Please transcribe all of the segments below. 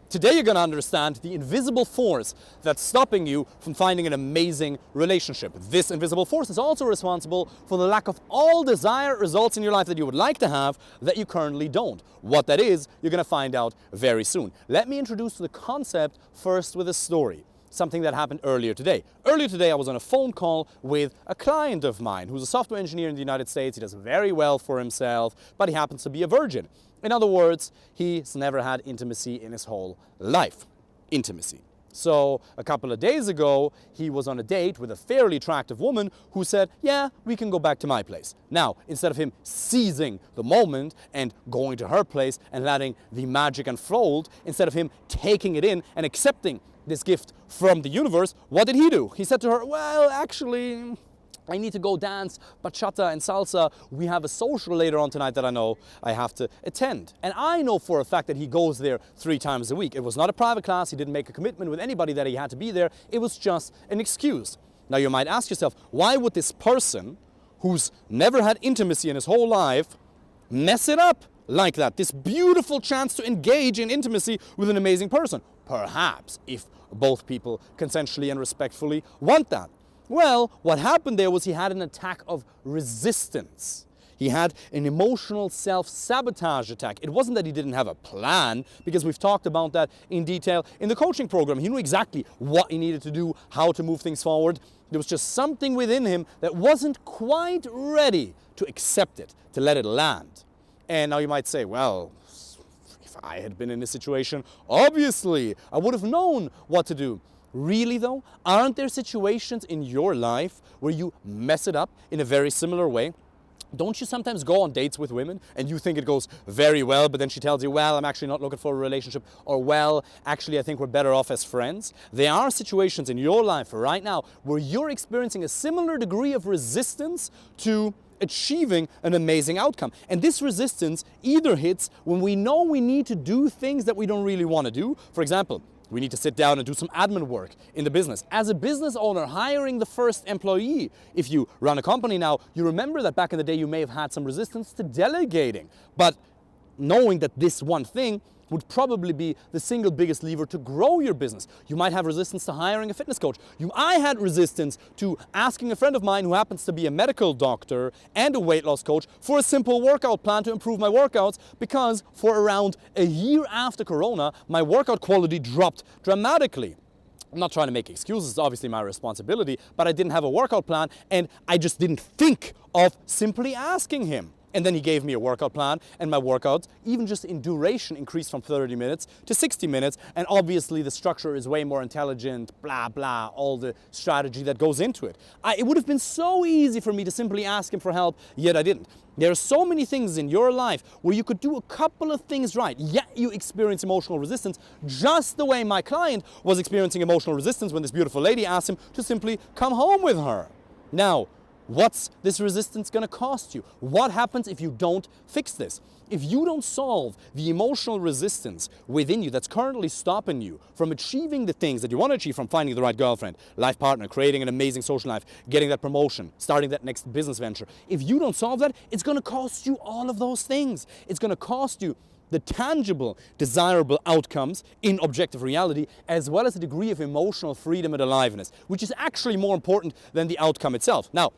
Today you're going to understand the invisible force that's stopping you from finding an amazing relationship. This invisible force is also responsible for the lack of all desired results in your life that you would like to have that you currently don't. What that is, you're going to find out very soon. Let me introduce the concept first with a story. Something that happened earlier today. Earlier today I was on a phone call with a client of mine who's a software engineer in the United States. He does very well for himself, but he happens to be a virgin. In other words, he's never had intimacy in his whole life. Intimacy. So a couple of days ago, he was on a date with a fairly attractive woman who said, yeah, we can go back to my place. Now, instead of him seizing the moment and going to her place and letting the magic unfold, instead of him taking it in and accepting this gift from the universe, what did he do? He said to her, well, actually, I need to go dance bachata and salsa. We have a social later on tonight that I know I have to attend. And I know for a fact that he goes there 3 times a week. It was not a private class. He didn't make a commitment with anybody that he had to be there. It was just an excuse. Now you might ask yourself, why would this person who's never had intimacy in his whole life mess it up like that? This beautiful chance to engage in intimacy with an amazing person. Perhaps if both people consensually and respectfully want that. Well, what happened there was he had an attack of resistance. He had an emotional self-sabotage attack. It wasn't that he didn't have a plan, because we've talked about that in detail in the coaching program. He knew exactly what he needed to do, how to move things forward. There was just something within him that wasn't quite ready to accept it, to let it land. And now you might say, well, if I had been in this situation, obviously I would have known what to do. Really though, aren't there situations in your life where you mess it up in a very similar way? Don't you sometimes go on dates with women and you think it goes very well, but then she tells you, well, I'm actually not looking for a relationship, or well, actually I think we're better off as friends? There are situations in your life right now where you're experiencing a similar degree of resistance to achieving an amazing outcome. And this resistance either hits when we know we need to do things that we don't really want to do. For example, we need to sit down and do some admin work in the business. As a business owner, hiring the first employee. If you run a company now, you remember that back in the day you may have had some resistance to delegating. But knowing that this one thing would probably be the single biggest lever to grow your business. You might have resistance to hiring a fitness coach. I had resistance to asking a friend of mine who happens to be a medical doctor and a weight loss coach for a simple workout plan to improve my workouts, because for around a year after Corona, my workout quality dropped dramatically. I'm not trying to make excuses, it's obviously my responsibility, but I didn't have a workout plan and I just didn't think of simply asking him. And then he gave me a workout plan, and my workouts, even just in duration, increased from 30 minutes to 60 minutes. And obviously the structure is way more intelligent, blah, blah, all the strategy that goes into it. It would have been so easy for me to simply ask him for help, yet I didn't. There are so many things in your life where you could do a couple of things right, yet you experience emotional resistance, just the way my client was experiencing emotional resistance when this beautiful lady asked him to simply come home with her. Now, what's this resistance going to cost you? What happens if you don't fix this? If you don't solve the emotional resistance within you that's currently stopping you from achieving the things that you want to achieve, from finding the right girlfriend, life partner, creating an amazing social life, getting that promotion, starting that next business venture, if you don't solve that, it's going to cost you all of those things. It's going to cost you the tangible, desirable outcomes in objective reality, as well as a degree of emotional freedom and aliveness, which is actually more important than the outcome itself. Now,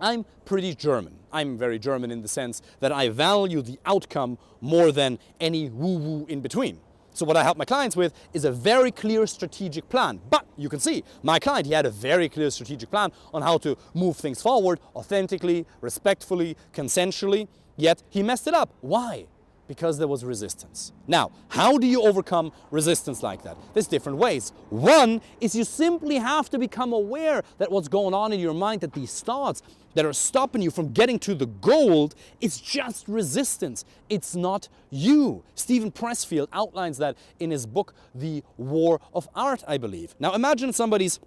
I'm pretty German. I'm very German in the sense that I value the outcome more than any woo-woo in between. So what I help my clients with is a very clear strategic plan. But you can see, my client, he had a very clear strategic plan on how to move things forward authentically, respectfully, consensually, yet he messed it up. Why? Because there was resistance. Now, how do you overcome resistance like that? There's different ways. One is you simply have to become aware that what's going on in your mind, that these thoughts that are stopping you from getting to the goal, it's just resistance. It's not you. Stephen Pressfield outlines that in his book, The War of Art, I believe. Now, imagine somebody's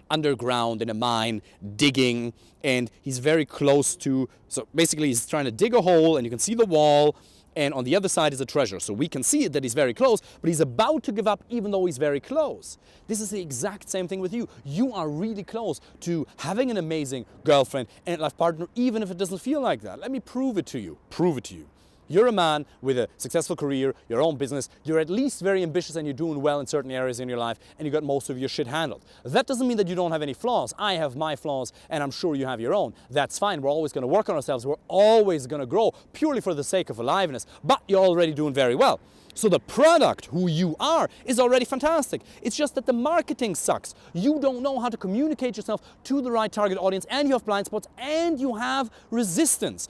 underground in a mine digging, and he's very close to, so basically he's trying to dig a hole and you can see the wall, and on the other side is a treasure. So we can see that he's very close, but he's about to give up even though he's very close. This is the exact same thing with you. You are really close to having an amazing girlfriend and life partner, even if it doesn't feel like that. Let me prove it to you. Prove it to you. You're a man with a successful career, your own business, you're at least very ambitious and you're doing well in certain areas in your life and you got most of your shit handled. That doesn't mean that you don't have any flaws. I have my flaws and I'm sure you have your own. That's fine. We're always going to work on ourselves. We're always going to grow purely for the sake of aliveness, but you're already doing very well. So the product, who you are, is already fantastic. It's just that the marketing sucks. You don't know how to communicate yourself to the right target audience and you have blind spots and you have resistance.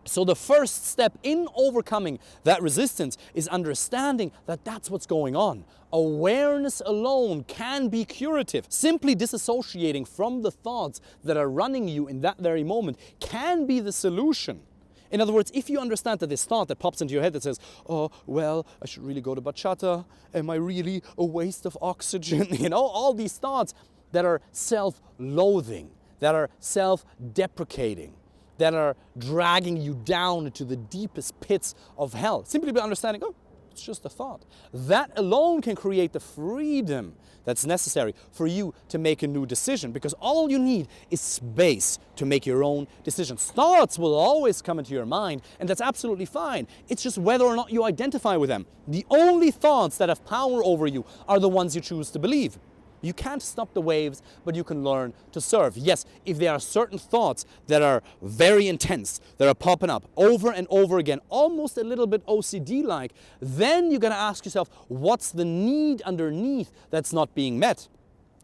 So the first step in overcoming that resistance is understanding that that's what's going on. Awareness alone can be curative. Simply disassociating from the thoughts that are running you in that very moment can be the solution. In other words, if you understand that this thought that pops into your head that says, oh, well, I should really go to bachata, am I really a waste of oxygen? You know, all these thoughts that are self-loathing, that are self-deprecating, that are dragging you down into the deepest pits of hell. Simply by understanding, oh, it's just a thought. That alone can create the freedom that's necessary for you to make a new decision, because all you need is space to make your own decisions. Thoughts will always come into your mind, and that's absolutely fine. It's just whether or not you identify with them. The only thoughts that have power over you are the ones you choose to believe. You can't stop the waves, but you can learn to surf. Yes, if there are certain thoughts that are very intense, that are popping up over and over again, almost a little bit OCD-like, then you're gonna ask yourself, what's the need underneath that's not being met?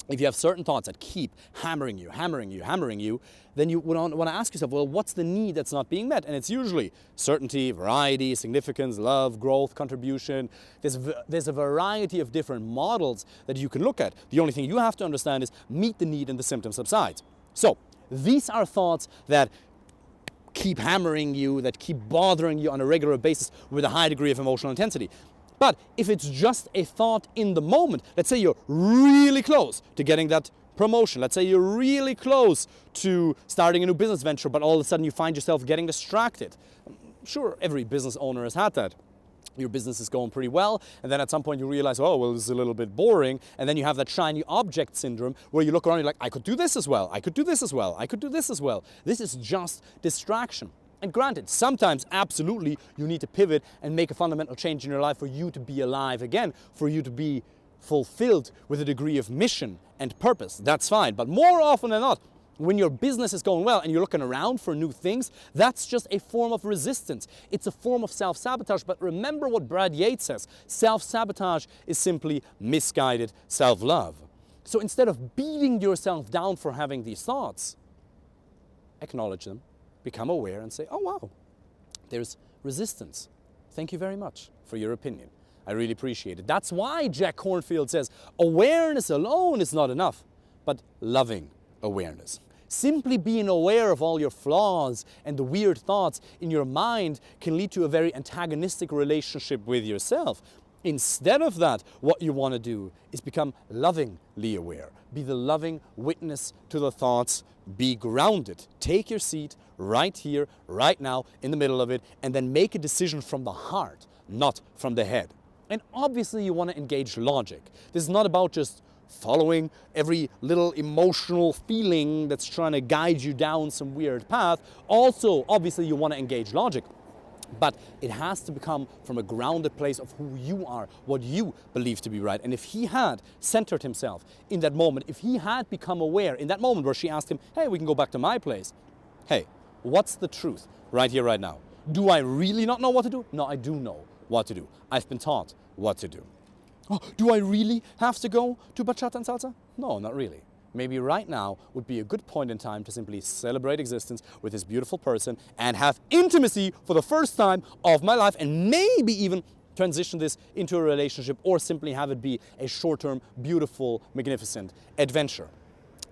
If you have certain thoughts that keep hammering you, then you want to ask yourself, well, what's the need that's not being met? And it's usually certainty, variety, significance, love, growth, contribution. There's a variety of different models that you can look at. The only thing you have to understand is meet the need and the symptom subsides. So these are thoughts that keep hammering you, that keep bothering you on a regular basis with a high degree of emotional intensity. But if it's just a thought in the moment, let's say you're really close to getting that promotion. Let's say you're really close to starting a new business venture, but all of a sudden you find yourself getting distracted. Sure, every business owner has had that. Your business is going pretty well, and then at some point you realize, oh, well, this is a little bit boring, and then you have that shiny object syndrome where you look around and you're like, I could do this as well, I could do this as well, I could do this as well. This is just distraction. And granted, sometimes absolutely you need to pivot and make a fundamental change in your life for you to be alive again, for you to be fulfilled with a degree of mission and purpose. That's fine. But more often than not, when your business is going well and you're looking around for new things, that's just a form of resistance. It's a form of self-sabotage. But remember what Brad Yates says, self-sabotage is simply misguided self-love. So instead of beating yourself down for having these thoughts, acknowledge them. Become aware and say, oh wow, there's resistance. Thank you very much for your opinion. I really appreciate it. That's why Jack Kornfield says, awareness alone is not enough, but loving awareness. Simply being aware of all your flaws and the weird thoughts in your mind can lead to a very antagonistic relationship with yourself. Instead of that, what you want to do is become lovingly aware. Be the loving witness to the thoughts. Be grounded. Take your seat right here, right now, in the middle of it, and then make a decision from the heart, not from the head. And obviously you want to engage logic. This is not about just following every little emotional feeling that's trying to guide you down some weird path. Also, obviously you want to engage logic. But it has to become from a grounded place of who you are, what you believe to be right. And if he had centered himself in that moment, if he had become aware in that moment where she asked him, hey, we can go back to my place. Hey, what's the truth right here, right now? Do I really not know what to do? No, I do know what to do. I've been taught what to do. Oh, do I really have to go to bachata and salsa? No, not really. Maybe right now would be a good point in time to simply celebrate existence with this beautiful person and have intimacy for the first time of my life, and maybe even transition this into a relationship or simply have it be a short-term, beautiful, magnificent adventure.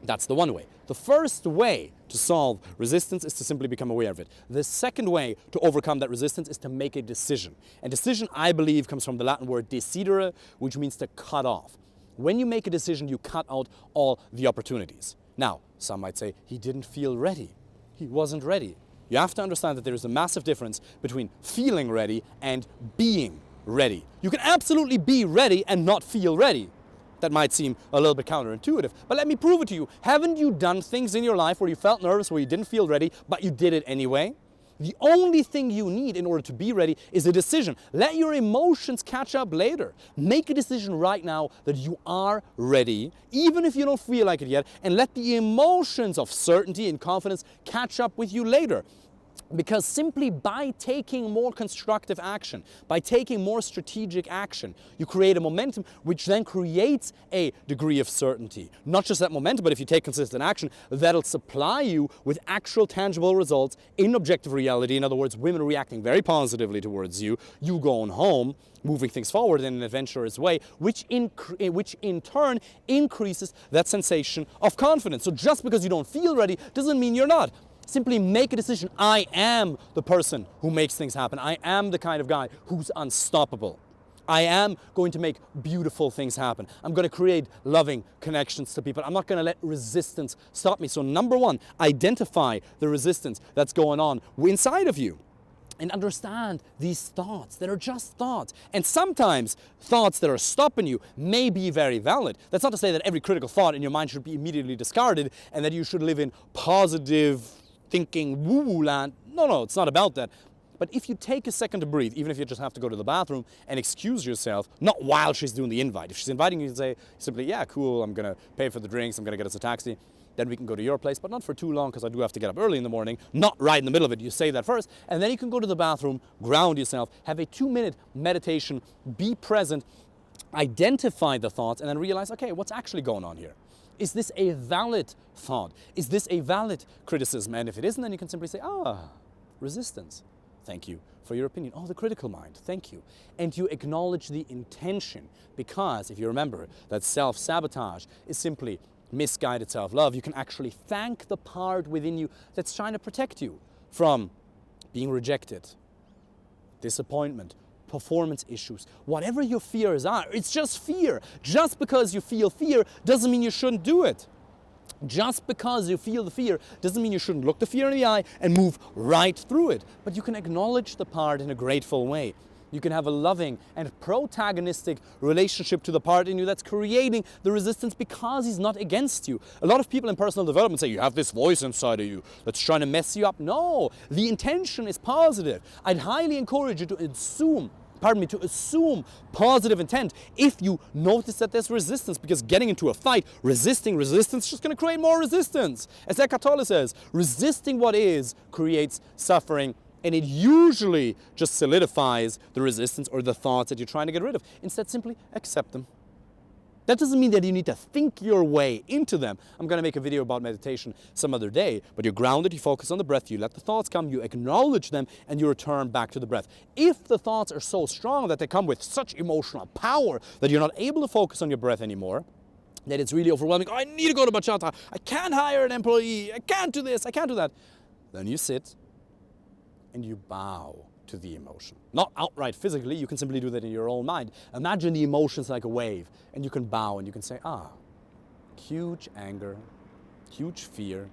That's the one way. The first way to solve resistance is to simply become aware of it. The second way to overcome that resistance is to make a decision. And decision, I believe, comes from the Latin word decidere, which means to cut off. When you make a decision, you cut out all the opportunities. Now, some might say, he didn't feel ready. He wasn't ready. You have to understand that there is a massive difference between feeling ready and being ready. You can absolutely be ready and not feel ready. That might seem a little bit counterintuitive, but let me prove it to you. Haven't you done things in your life where you felt nervous, where you didn't feel ready, but you did it anyway? The only thing you need in order to be ready is a decision. Let your emotions catch up later. Make a decision right now that you are ready, even if you don't feel like it yet, and let the emotions of certainty and confidence catch up with you later. Because simply by taking more constructive action, by taking more strategic action, you create a momentum which then creates a degree of certainty. Not just that momentum, but if you take consistent action, that'll supply you with actual tangible results in objective reality. In other words, women reacting very positively towards you, you going home, moving things forward in an adventurous way, which in turn increases that sensation of confidence. So just because you don't feel ready doesn't mean you're not. Simply make a decision. I am the person who makes things happen. I am the kind of guy who's unstoppable. I am going to make beautiful things happen. I'm going to create loving connections to people. I'm not going to let resistance stop me. So number one, identify the resistance that's going on inside of you. And understand these thoughts that are just thoughts. And sometimes thoughts that are stopping you may be very valid. That's not to say that every critical thought in your mind should be immediately discarded and that you should live in positive thinking woo-woo land. No, it's not about that. But if you take a second to breathe, even if you just have to go to the bathroom and excuse yourself, not while she's doing the invite. If she's inviting you to say simply, yeah, cool, I'm going to pay for the drinks, I'm going to get us a taxi, then we can go to your place, but not for too long because I do have to get up early in the morning, not right in the middle of it. You say that first, and then you can go to the bathroom, ground yourself, have a 2-minute meditation, be present, identify the thoughts, and then realize, okay, what's actually going on here? Is this a valid thought? Is this a valid criticism? And if it isn't, then you can simply say, resistance. Thank you for your opinion. Oh, the critical mind. Thank you. And you acknowledge the intention, because if you remember that self-sabotage is simply misguided self-love, you can actually thank the part within you that's trying to protect you from being rejected, disappointment, performance issues, whatever your fears are. It's just fear. Just because you feel fear doesn't mean you shouldn't do it. Just because you feel the fear doesn't mean you shouldn't look the fear in the eye and move right through it. But you can acknowledge the part in a grateful way. You can have a loving and protagonistic relationship to the part in you that's creating the resistance because he's not against you. A lot of people in personal development say you have this voice inside of you that's trying to mess you up. No, the intention is positive. I'd highly encourage you to assume positive intent if you notice that there's resistance, because getting into a fight, resisting resistance, is just going to create more resistance. As Eckhart Tolle says, resisting what is creates suffering, and it usually just solidifies the resistance or the thoughts that you're trying to get rid of. Instead, simply accept them. That doesn't mean that you need to think your way into them. I'm going to make a video about meditation some other day, but you're grounded, you focus on the breath, you let the thoughts come, you acknowledge them, and you return back to the breath. If the thoughts are so strong that they come with such emotional power that you're not able to focus on your breath anymore, that it's really overwhelming, oh, I need to go to bachata, I can't hire an employee, I can't do this, I can't do that, then you sit and you bow to the emotion. Not outright physically, you can simply do that in your own mind. Imagine the emotions like a wave, and you can bow and you can say, huge anger, huge fear,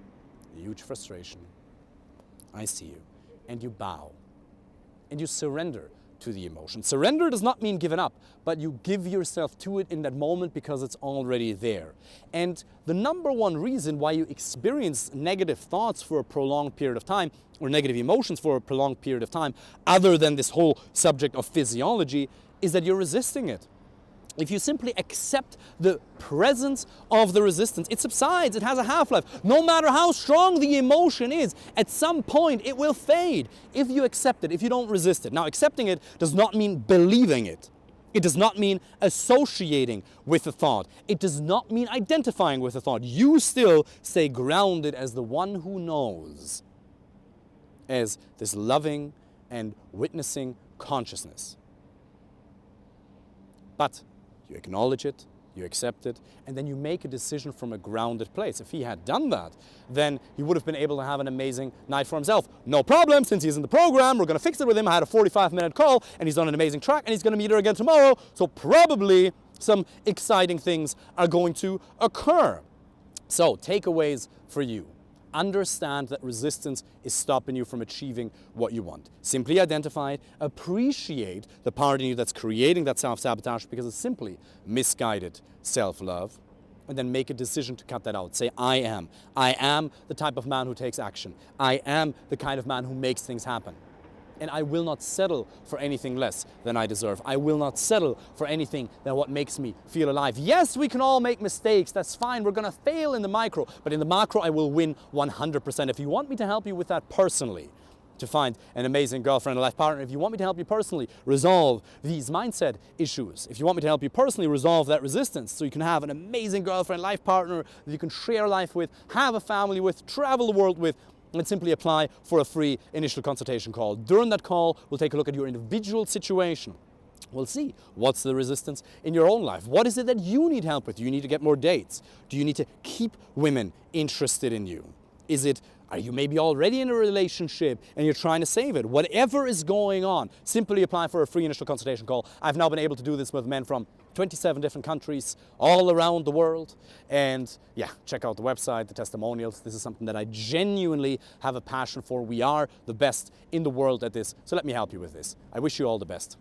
huge frustration. I see you. And you bow. And you surrender to the emotion. Surrender does not mean giving up, but you give yourself to it in that moment because it's already there. And the number one reason why you experience negative thoughts for a prolonged period of time, or negative emotions for a prolonged period of time, other than this whole subject of physiology, is that you're resisting it. If you simply accept the presence of the resistance, it subsides, it has a half-life. No matter how strong the emotion is, at some point it will fade if you accept it, if you don't resist it. Now, accepting it does not mean believing it. It does not mean associating with the thought. It does not mean identifying with the thought. You still stay grounded as the one who knows, as this loving and witnessing consciousness. But you acknowledge it, you accept it, and then you make a decision from a grounded place. If he had done that, then he would have been able to have an amazing night for himself. No problem, since he's in the program, we're going to fix it with him. I had a 45-minute call, and he's on an amazing track, and he's going to meet her again tomorrow, so probably some exciting things are going to occur. So, takeaways for you. Understand that resistance is stopping you from achieving what you want. Simply identify it, appreciate the part in you that's creating that self-sabotage because it's simply misguided self-love. and then make a decision to cut that out. Say, I am. I am the type of man who takes action. I am the kind of man who makes things happen. And I will not settle for anything less than I deserve. I will not settle for anything than what makes me feel alive. Yes, we can all make mistakes. That's fine. We're going to fail in the micro. But in the macro, I will win 100%. If you want me to help you with that personally, to find an amazing girlfriend or life partner, if you want me to help you personally resolve these mindset issues, if you want me to help you personally resolve that resistance so you can have an amazing girlfriend, life partner that you can share life with, have a family with, travel the world with, and simply apply for a free initial consultation call. During that call, we'll take a look at your individual situation. We'll see what's the resistance in your own life. What is it that you need help with? Do you need to get more dates? Do you need to keep women interested in you? Are you maybe already in a relationship and you're trying to save it? Whatever is going on, simply apply for a free initial consultation call. I've now been able to do this with men from 27 different countries all around the world. And yeah, check out the website, the testimonials. This is something that I genuinely have a passion for. We are the best in the world at this. So let me help you with this. I wish you all the best.